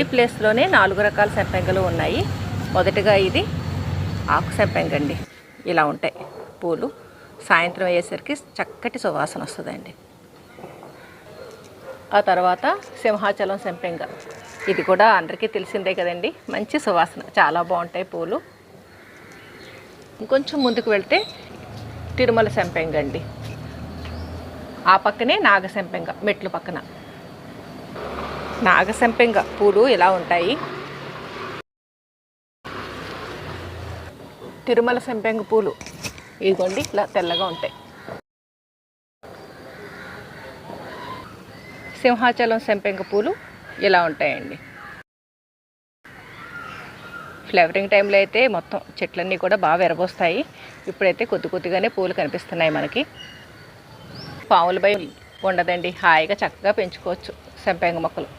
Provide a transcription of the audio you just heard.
ఈ ప్లేస్లోనే 4 రకాల సంపెంగలు ఉన్నాయి. మొదటగా ఇది ఆకు సంపెంగ అండి. ఇలా ఉంటాయి పూలు. సాయంత్రం అయ్యేసరికి చక్కటి సువాసన వస్తుందండి. ఆ తర్వాత సింహాచలం సంపెంగ. ఇది కూడా అందరికీ తెలిసిందే కదండి. మంచి సువాసన, చాలా బాగుంటాయి పూలు. ఇంకొంచెం ముందుకు వెళ్తే తిరుమల సంపెంగ అండి. ఆ పక్కనే నాగసంపెంగ, మెట్లు పక్కన. నాగసంపెంగ పూలు ఇలా ఉంటాయి. తిరుమల సంపెంగ పూలు ఇదిగోండి ఇలా తెల్లగా ఉంటాయి. సింహాచలం సంపెంగ పూలు ఇలా ఉంటాయండి. ఫ్లవరింగ్ టైంలో అయితే మొత్తం చెట్లన్నీ కూడా బాగా విరబోస్తాయి. ఇప్పుడైతే కొద్దిగానే పూలు కనిపిస్తున్నాయి మనకి. పాముల భయం ఉండదండి. హాయిగా చక్కగా పెంచుకోవచ్చు సంపెంగ మొక్కలు.